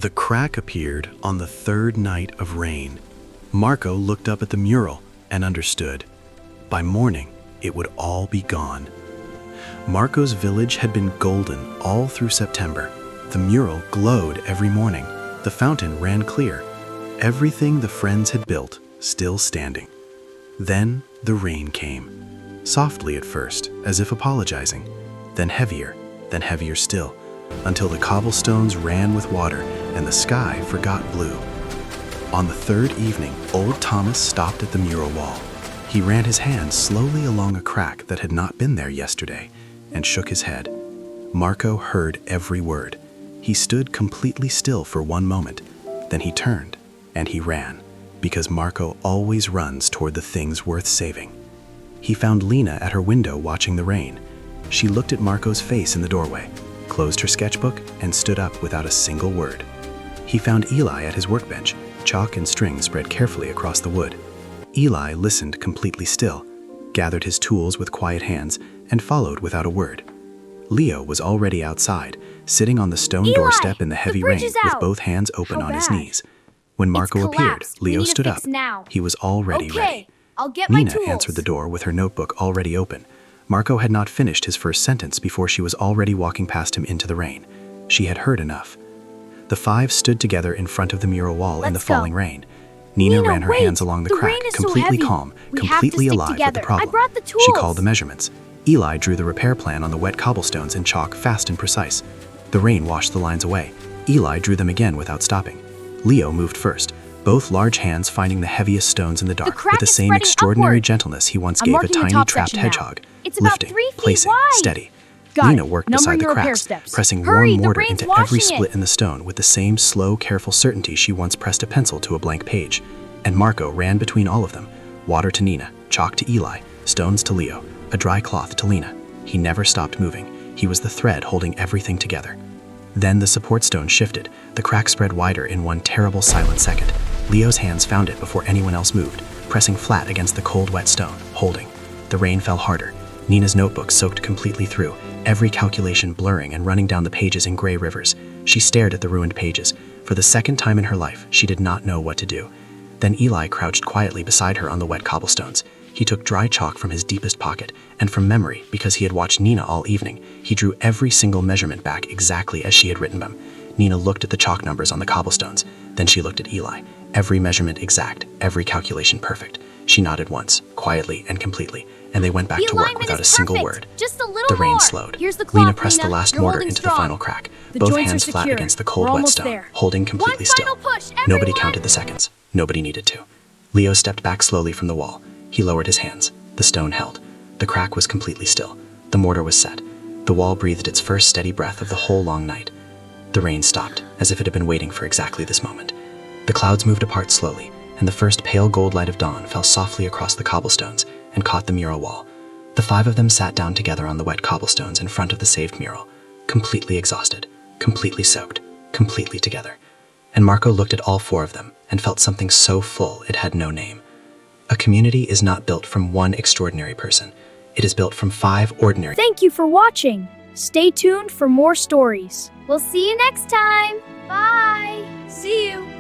The crack appeared on the third night of rain. Marco looked up at the mural and understood. By morning, it would all be gone. Marco's village had been golden all through September. The mural glowed every morning. The fountain ran clear. Everything the friends had built still standing. Then the rain came. Softly at first, as if apologizing, then heavier still, until the cobblestones ran with water and the sky forgot blue. On the third evening, old Thomas stopped at the mural wall. He ran his hand slowly along a crack that had not been there yesterday and shook his head. Marco heard every word. He stood completely still for one moment. Then he turned and he ran, because Marco always runs toward the things worth saving. He found Lena at her window watching the rain. She looked at Marco's face in the doorway, closed her sketchbook, and stood up without a single word. He found Eli at his workbench, chalk and string spread carefully across the wood. Eli listened completely still, gathered his tools with quiet hands, and followed without a word. Leo was already outside, sitting on the stone doorstep in the heavy rain with both hands open on his knees. When Marco appeared, Leo stood up. He was already ready. I'll get my Nina tools. answered the door with her notebook already open. Marco had not finished his first sentence before she was already walking past him into the rain. She had heard enough. The five stood together in front of the mural wall in the falling rain. Nina ran her hands along the crack, completely calm, completely alive with the problem. I brought the tools. She called the measurements. Eli drew the repair plan on the wet cobblestones in chalk, fast and precise. The rain washed the lines away. Eli drew them again without stopping. Leo moved first, both large hands finding the heaviest stones in the dark with the same extraordinary gentleness he once gave a tiny trapped hedgehog. It's about Lifting, 3 feet placing, wide. steady. Got Nina it. worked Numbering beside the the repair cracks, steps. pressing Hurry, warm the mortar rain's into every washing split it. in the stone with the same slow, careful certainty she once pressed a pencil to a blank page. And Marco ran between all of them, water to Nina, chalk to Eli, stones to Leo, a dry cloth to Lena. He never stopped moving. He was the thread holding everything together. Then the support stone shifted. The crack spread wider in one terrible silent second. Leo's hands found it before anyone else moved, pressing flat against the cold, wet stone, holding. The rain fell harder. Nina's notebook soaked completely through, every calculation blurring and running down the pages in gray rivers. She stared at the ruined pages. For the second time in her life, she did not know what to do. Then Eli crouched quietly beside her on the wet cobblestones. He took dry chalk from his deepest pocket, and from memory, because he had watched Nina all evening, he drew every single measurement back exactly as she had written them. Nina looked at the chalk numbers on the cobblestones. Then she looked at Eli. Every measurement exact, every calculation perfect. She nodded once, quietly and completely, and they went back to work without a single word. Just a little The rain more. slowed. Here's the cloth, Lena pressed the Nina. last You're mortar holding into the strong. final crack, The both joints are hands flat secure. against the We're cold, wet almost stone, there. holding completely One still. final push, Nobody everyone. counted the seconds. Nobody needed to. Leo stepped back slowly from the wall. He lowered his hands. The stone held. The crack was completely still. The mortar was set. The wall breathed its first steady breath of the whole long night. The rain stopped, as if it had been waiting for exactly this moment. The clouds moved apart slowly, and the first pale gold light of dawn fell softly across the cobblestones and caught the mural wall. The five of them sat down together on the wet cobblestones in front of the saved mural, completely exhausted, completely soaked, completely together. And Marco looked at all four of them and felt something so full it had no name. A community is not built from one extraordinary person. It is built from 5 ordinary. Thank you for watching. Stay tuned for more stories. We'll see you next time. Bye. See you.